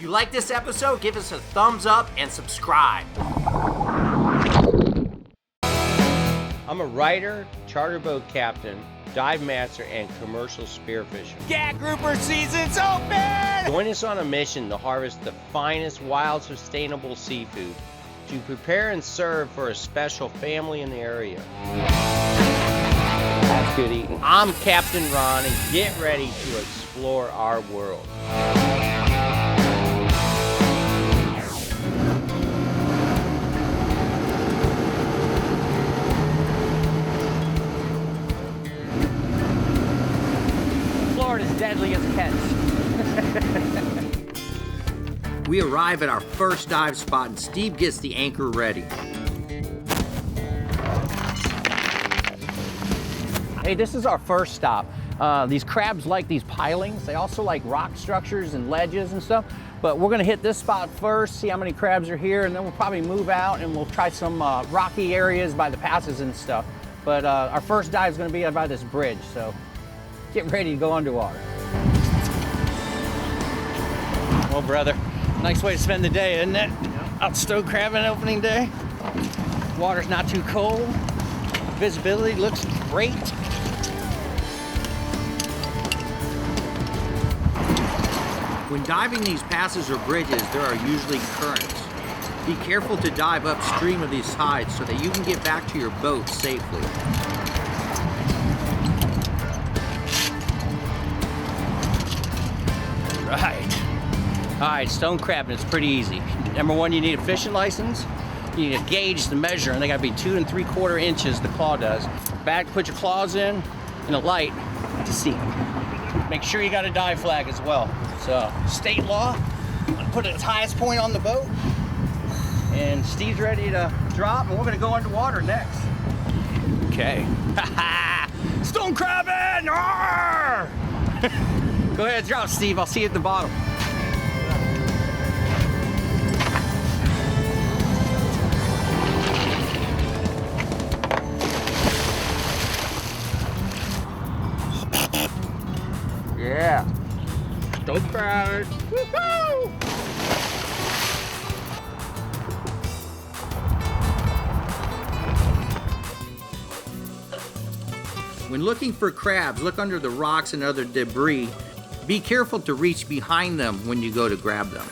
If you like this episode, give us a thumbs up and subscribe. I'm a writer, charter boat captain, dive master, and commercial spearfisher. Gag grouper season's open! Join us on a mission to harvest the finest wild sustainable seafood to prepare and serve for a special family in the area. That's good eating. I'm Captain Ron, and get ready to explore our world. Florida's deadliest catch. We arrive at our first dive spot, and Steve gets the anchor ready. Hey, this is our first stop. These crabs like these pilings. They also like rock structures and ledges and stuff. But we're gonna hit this spot first, see how many crabs are here, and then we'll probably move out and we'll try some rocky areas by the passes and stuff. But our first dive is gonna be by this bridge, so get ready to go underwater. Well, brother, nice way to spend the day, isn't it? Out stow crabbing opening day. Water's not too cold. Visibility looks great. When diving these passes or bridges, there are usually currents. Be careful to dive upstream of these tides so that you can get back to your boat safely. All right, stone crabbing is pretty easy. Number one, you need a fishing license. You need a gauge to measure, and they gotta be 2 3/4 inches, the claw does. Back, put your claws in, and a light to see. Make sure you got a dive flag as well. So, state law, I'm gonna put it at its highest point on the boat, and Steve's ready to drop, and we're gonna go underwater next. Okay. Stone crabbing! Go ahead, drop, Steve. I'll see you at the bottom. Yeah. Stone crab. Woohoo! When looking for crabs, look under the rocks and other debris. Be careful to reach behind them when you go to grab them.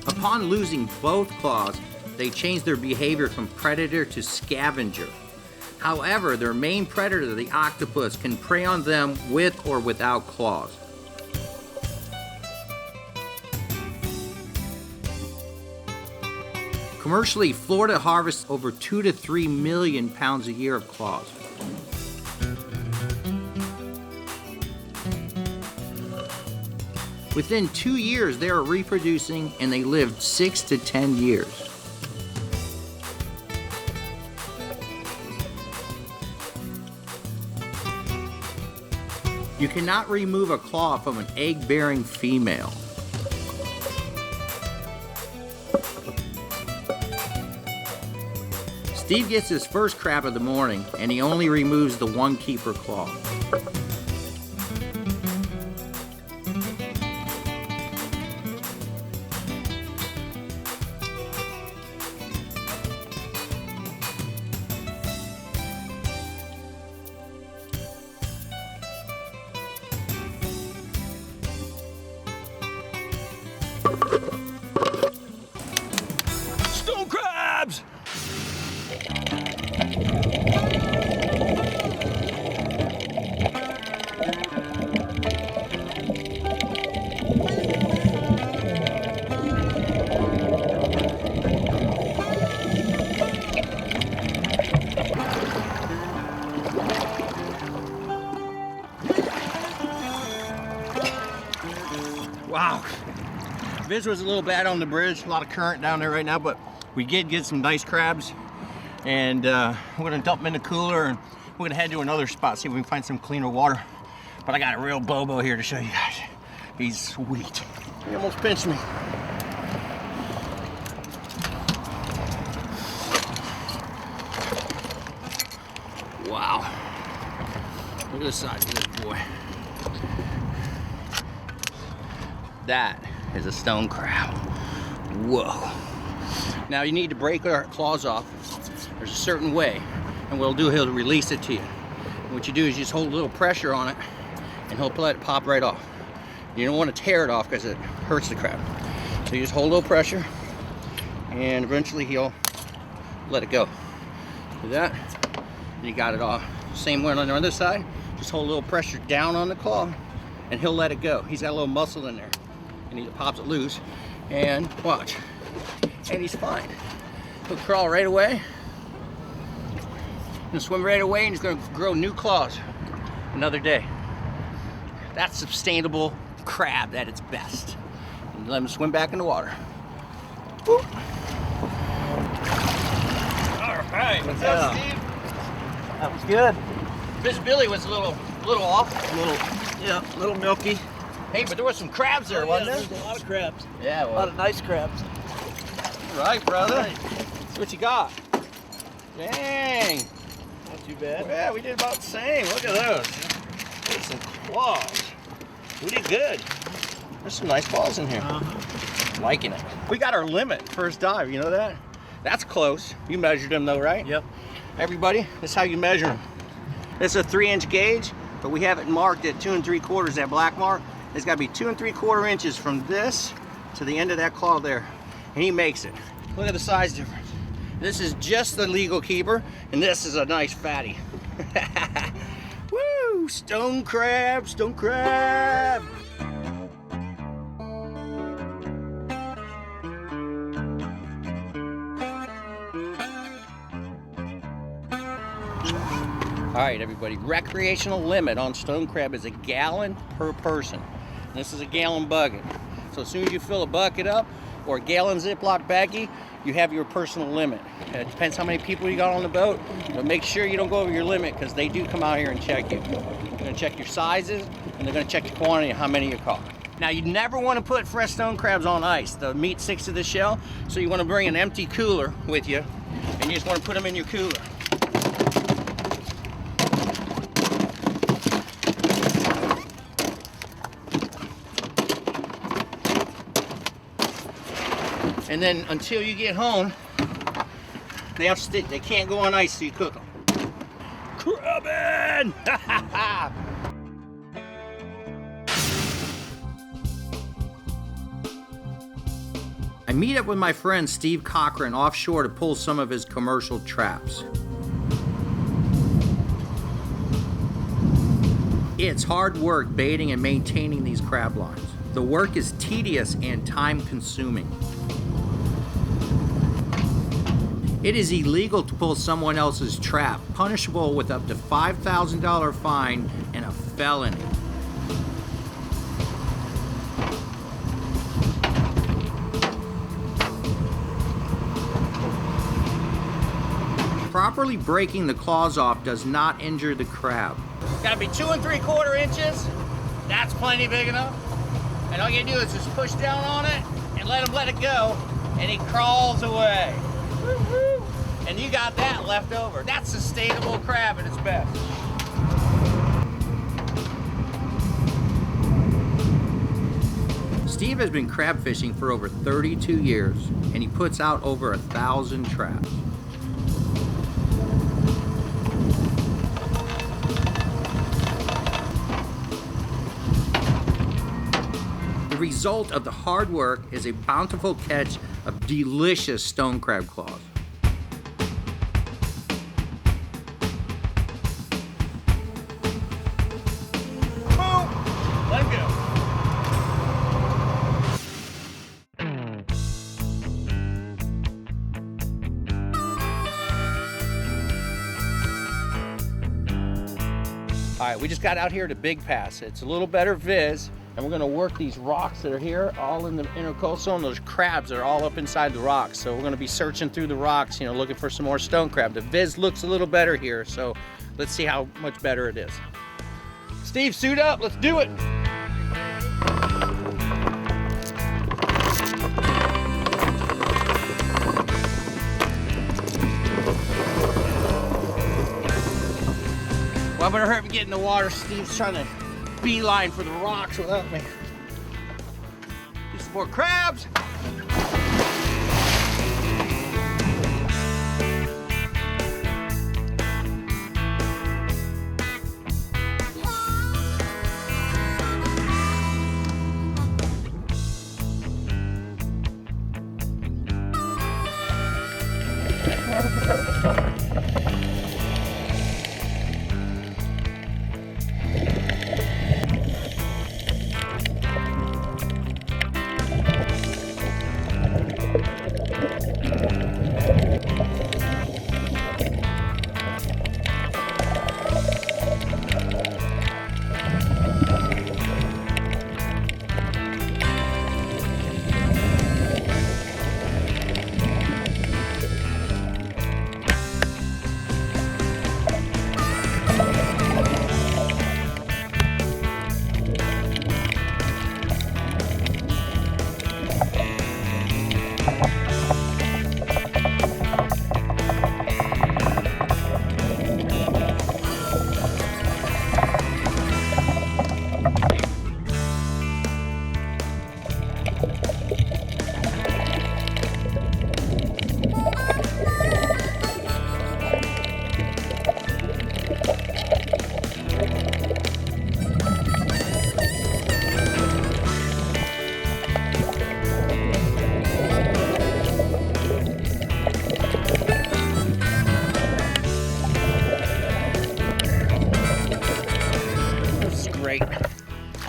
Upon losing both claws, they change their behavior from predator to scavenger. However, their main predator, the octopus, can prey on them with or without claws. Commercially, Florida harvests over 2 to 3 million pounds a year of claws. Within 2 years, they are reproducing, and they live 6 to 10 years. You cannot remove a claw from an egg-bearing female. Steve gets his first crab of the morning, and he only removes the one keeper claw. Stone crabs! Wow. Viz was a little bad on the bridge, a lot of current down there right now, but we did get some nice crabs, and we're gonna dump them in the cooler, and we're gonna head to another spot, see if we can find some cleaner water. But I got a real Bobo here to show you guys. He's sweet. He almost pinched me. Wow. Look at the size of this boy. That is a stone crab. Whoa. Now you need to break our claws off. There's a certain way, and what he'll do, he'll release it to you. And what you do is you just hold a little pressure on it, and he'll let it pop right off. You don't want to tear it off because it hurts the crab. So you just hold a little pressure, and eventually he'll let it go. Do that, and you got it off. Same way on the other side. Just hold a little pressure down on the claw, and he'll let it go. He's got a little muscle in there, and he pops it loose. And watch, and he's fine. He'll crawl right away. He'll swim right away, and he's going to grow new claws another day. That's sustainable crab at its best. And let him swim back in the water. Woo. All right, what's up, Steve? That was good. Visibility was a little off. A little milky. Hey, but there was some crabs there, wasn't there? There's a lot of crabs. Yeah, A lot of nice crabs. All right, brother. That's what you got. Dang. Not too bad. Yeah, we did about the same. Look at those. There's some claws. We did good. There's some nice claws in here. Liking it. We got our limit first dive, you know that? That's close. You measured them though, right? Yep. Everybody, this is how you measure them. This is a 3-inch gauge, but we have it marked at 2 3/4, that black mark. It's got to be 2 3/4 inches from this to the end of that claw there. And he makes it. Look at the size difference. This is just the legal keeper, and this is a nice fatty. Woo! Stone crab, stone crab! All right, everybody, recreational limit on stone crab is 1 gallon per person. This is a gallon bucket. So as soon as you fill a bucket up or a gallon Ziploc baggie, you have your personal limit. It depends how many people you got on the boat, but make sure you don't go over your limit because they do come out here and check you. They're gonna check your sizes and they're gonna check your quantity and how many you caught. Now you never want to put fresh stone crabs on ice. The meat sticks to the shell, so you want to bring an empty cooler with you and you just want to put them in your cooler. And then until you get home, they have to stick. They can't go on ice so you cook them. Crabbing! I meet up with my friend Steve Cochran offshore to pull some of his commercial traps. It's hard work baiting and maintaining these crab lines. The work is tedious and time-consuming. It is illegal to pull someone else's trap, punishable with up to $5,000 fine and a felony. Properly breaking the claws off does not injure the crab. Gotta be 2 3/4 inches. That's plenty big enough. And all you do is just push down on it and let him let it go, and he crawls away. Woo-hoo. And you got that left over. That's sustainable crab at its best. Steve has been crab fishing for over 32 years, and he puts out over 1,000 traps. The result of the hard work is a bountiful catch of delicious stone crab claws. Boom! Let go. All right, we just got out here to Big Pass. It's a little better viz, and we're gonna work these rocks that are here, all in the intercoastal, and those crabs that are all up inside the rocks. So we're gonna be searching through the rocks, you know, looking for some more stone crab. The viz looks a little better here, so let's see how much better it is. Steve, suit up, let's do it. Well, I'm gonna hurry up and get in the water. Steve's trying to beeline for the rocks without me. Get some more crabs.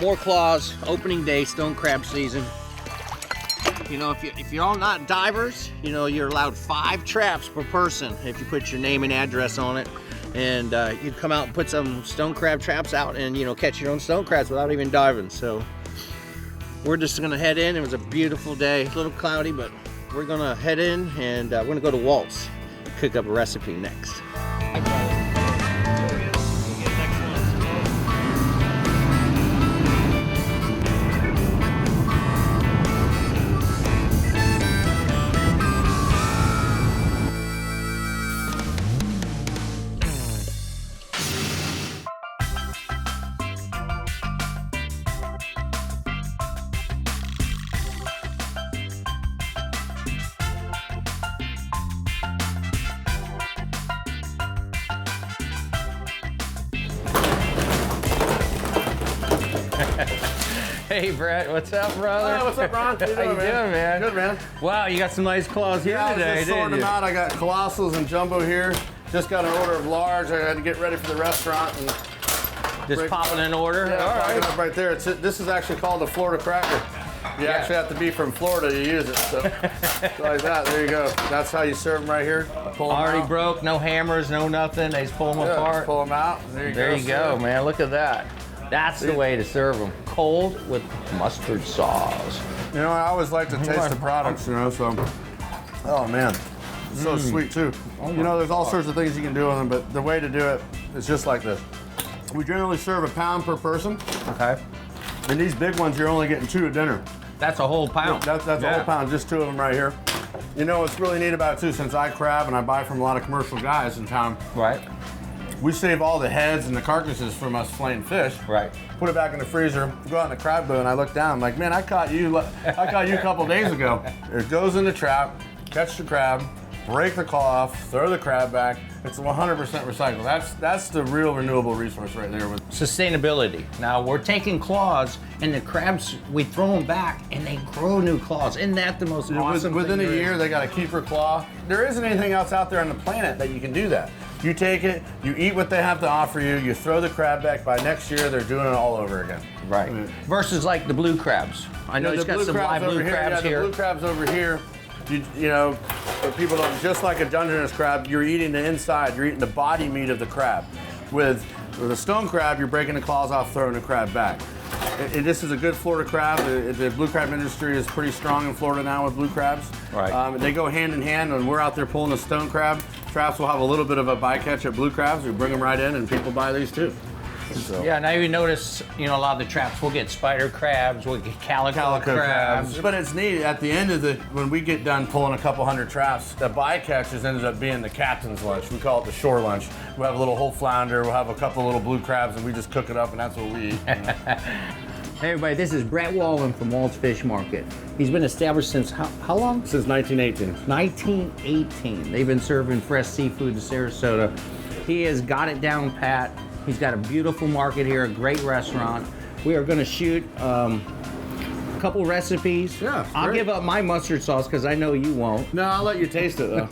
More claws, opening day, stone crab season. You know, if you're all not divers, you know, you're allowed 5 traps per person if you put your name and address on it. And you come out and put some stone crab traps out and, you know, catch your own stone crabs without even diving. So we're just gonna head in. It was a beautiful day, a little cloudy, but we're gonna head in and we're gonna go to Walt's, cook up a recipe next. Hey Brett, what's up, brother? Hey, what's up, Ron? How you doing, man? Good, man. Wow, you got some nice claws here Yeah, today, I was just didn't sorting you? them out. I got colossals and jumbo here. Just got an order of large. I had to get ready for the restaurant. And Just popping in order? yeah, All popping right. up right there. This is actually called a Florida cracker. You actually have to be from Florida to use it. So like that, there you go. That's how you serve them right here. Pull them Already out. broke, no hammers, no nothing. They just pull them Yeah, apart. pull them out. There you go, man. Look at that. That's the way to serve them. Cold with mustard sauce. You know, I always like to taste the products, you know, so. Oh, man. It's so sweet, too. You know, there's all sorts of things you can do with them, but the way to do it is just like this. We generally serve 1 pound per person. Okay. And these big ones, you're only getting 2 at dinner. That's a whole pound. That's a whole pound, just 2 of them right here. You know what's really neat about it, too, since I crab and I buy from a lot of commercial guys in town, Right. we save all the heads and the carcasses from us flaying fish. Right. Put it back in the freezer, go out in the crab boat, and I look down, I'm like, man, I caught you a couple days ago. It goes in the trap, catch the crab, break the claw off, throw the crab back. It's 100% recycled. That's the real renewable resource right there. Sustainability. Now we're taking claws and the crabs, we throw them back and they grow new claws. Isn't that the most awesome Within thing a there year, is? they got a keeper claw. There isn't anything else out there on the planet that you can do that. You take it, you eat what they have to offer you, you throw the crab back. By next year, they're doing it all over again. Right. Versus like the blue crabs. I know it's got some live blue crabs here. The blue crabs over here, you know, for people don't, just like a Dungeness crab, you're eating the inside, you're eating the body meat of the crab. With a stone crab, you're breaking the claws off, throwing the crab back. This is a good Florida crab. The blue crab industry is pretty strong in Florida now with blue crabs. Right. They go hand in hand. When we're out there pulling a stone crab, traps will have a little bit of a bycatch at blue crabs. We bring them right in, and people buy these too. So. Yeah, and I even notice, you know, a lot of the traps, we'll get spider crabs, we'll get calico crabs. But it's neat, at the end of when we get done pulling a couple hundred traps, the bycatches ended up being the captain's lunch. We call it the shore lunch. We'll have a little whole flounder, we'll have a couple little blue crabs, and we just cook it up, and that's what we eat. You know? Hey everybody, this is Brett Wallin from Walt's Fish Market. He's been established since how long? Since 1918. 1918. They've been serving fresh seafood to Sarasota. He has got it down pat. He's got a beautiful market here, a great restaurant. We are gonna shoot a couple recipes. Yeah, I'll great. give up my mustard sauce because I know you won't. No, I'll let you taste it though.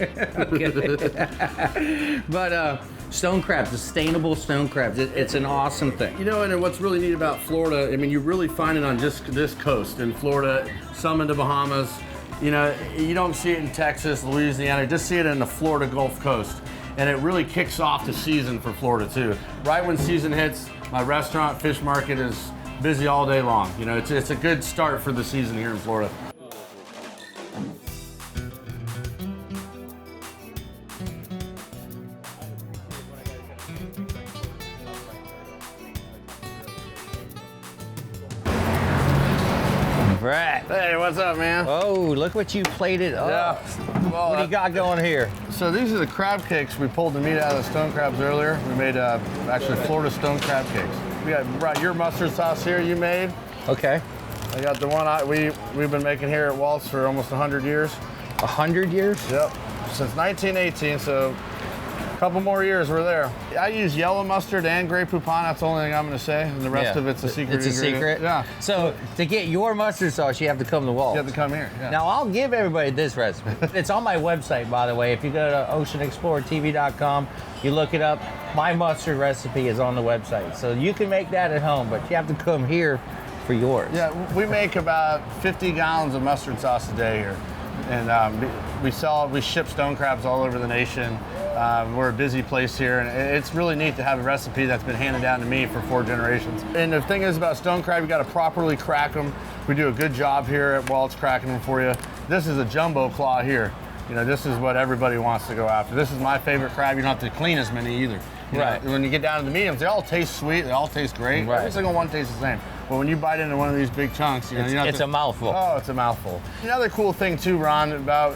But stone crabs, sustainable stone crabs, it's an awesome thing. You know, and what's really neat about Florida, I mean, you really find it on just this coast. In Florida, some in the Bahamas. You know, you don't see it in Texas, Louisiana, you just see it in the Florida Gulf Coast. And it really kicks off the season for Florida too. Right when season hits, my restaurant, fish market is busy all day long. You know, it's a good start for the season here in Florida. Brett. Hey, what's up, man? Oh, look what you plated up. Yeah. Well, What do you got going here? So these are the crab cakes. We pulled the meat out of the stone crabs earlier. We made actually Florida stone crab cakes. We brought your mustard sauce here you made. Okay. I got the one we've been making here at Walt's for almost 100 years. 100 years? Yep, since 1918, so a couple more years we're there. I use yellow mustard and Grey Poupon, that's the only thing I'm gonna say, and the rest of it's a secret It's a ingredient. secret? Yeah. So to get your mustard sauce, you have to come to Walt. You have to come here, yeah. Now I'll give everybody this recipe. It's on my website, by the way. If you go to oceanexplorertv.com, you look it up. My mustard recipe is on the website. So you can make that at home, but you have to come here for yours. Yeah, we make about 50 gallons of mustard sauce a day here. And we ship stone crabs all over the nation. We're a busy place here, and it's really neat to have a recipe that's been handed down to me for 4 generations. And the thing is about stone crab, you gotta properly crack them. We do a good job here at Walt's cracking them for you. This is a jumbo claw here. You know, this is what everybody wants to go after. This is my favorite crab. You don't have to clean as many either. You Right. know, when you get down to the mediums, they all taste sweet, they all taste great. Right. Every single one tastes the same. But when you bite into one of these big chunks, you know, you don't have It's to- a mouthful. Oh, it's a mouthful. Another cool thing too, Ron, about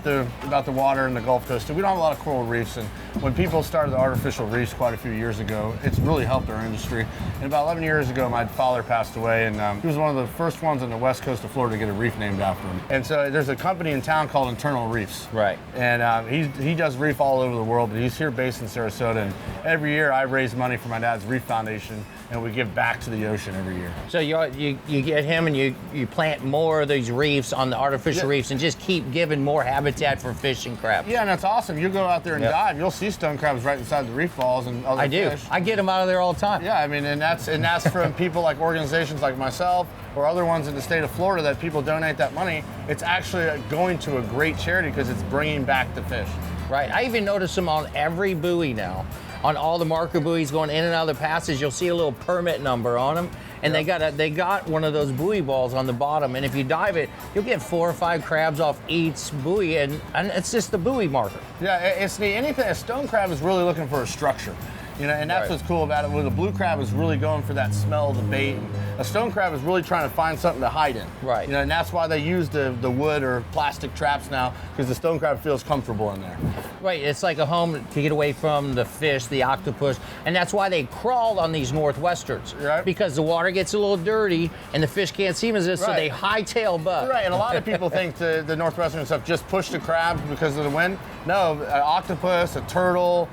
the water in the Gulf Coast. We don't have a lot of coral reefs, and when people started the artificial reefs quite a few years ago, it's really helped our industry. And about 11 years ago, my father passed away, and he was one of the first ones on the west coast of Florida to get a reef named after him. And so there's a company in town called Internal Reefs. Right. And he does reef all over the world, but he's here based in Sarasota. And every year I raise money for my dad's reef foundation, and we give back to the ocean every year. So you get him and you plant more of these reefs on the artificial Yeah. reefs and just keep giving more habitat for fish and crabs. Yeah, and that's awesome. You go out there and Yep. dive, you'll see stone crabs right inside the reef balls and other I do. fish. I get them out of there all the time. Yeah, I mean, and that's from people like organizations like myself or other ones in the state of Florida that people donate that money. It's actually going to a great charity because it's bringing back the fish. Right. I even notice them on every buoy now. On all the marker buoys going in and out of the passage, you'll see a little permit number on them. And they got one of those buoy balls on the bottom. And if you dive it, you'll get 4 or 5 crabs off each buoy, and it's just the buoy marker. Yeah, it's neat. A stone crab is really looking for a structure. You know, and that's Right. what's cool about it. Where the blue crab is really going for that smell of the bait. A stone crab is really trying to find something to hide in. Right. You know, and that's why they use the wood or plastic traps now, because the stone crab feels comfortable in there. Right, it's like a home to get away from the fish, the octopus, and that's why they crawl on these northwesterns. Right. Because the water gets a little dirty and the fish can't see them as this, so Right. they hightail butt. Right, and a lot of people think the northwestern stuff just push the crabs because of the wind. No, an octopus, a turtle,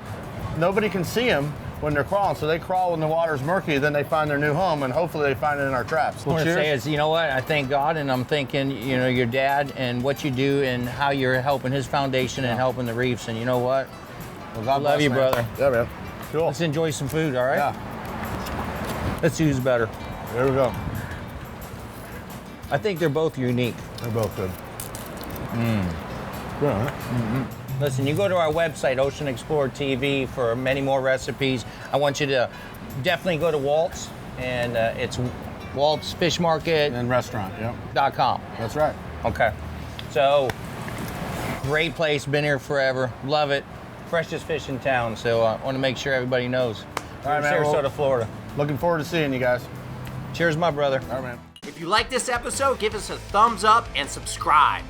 nobody can see them when they're crawling, so they crawl when the water's murky, then they find their new home, and hopefully they find it in our traps. What I want to cheers. say is, you know what? I thank God, and I'm thinking, you know, your dad and what you do and how you're helping his foundation and helping the reefs. And you know what? Well, God Love bless, you, man. brother. Yeah, man. Cool. Let's enjoy some food, all right? Yeah, Let's see who's better. there we go. I think they're both unique. They're both good. Yeah, right? Listen, you go to our website, Ocean Explorer TV, for many more recipes. I want you to definitely go to Walt's, and it's waltsfishmarket.com. And restaurant, yeah. That's right. Okay. So, great place, been here forever, love it. Freshest fish in town, so I want to make sure everybody knows. All right, man, Sarasota, well- Florida. Looking forward to seeing you guys. Cheers, my brother. All right, man. If you like this episode, give us a thumbs up and subscribe.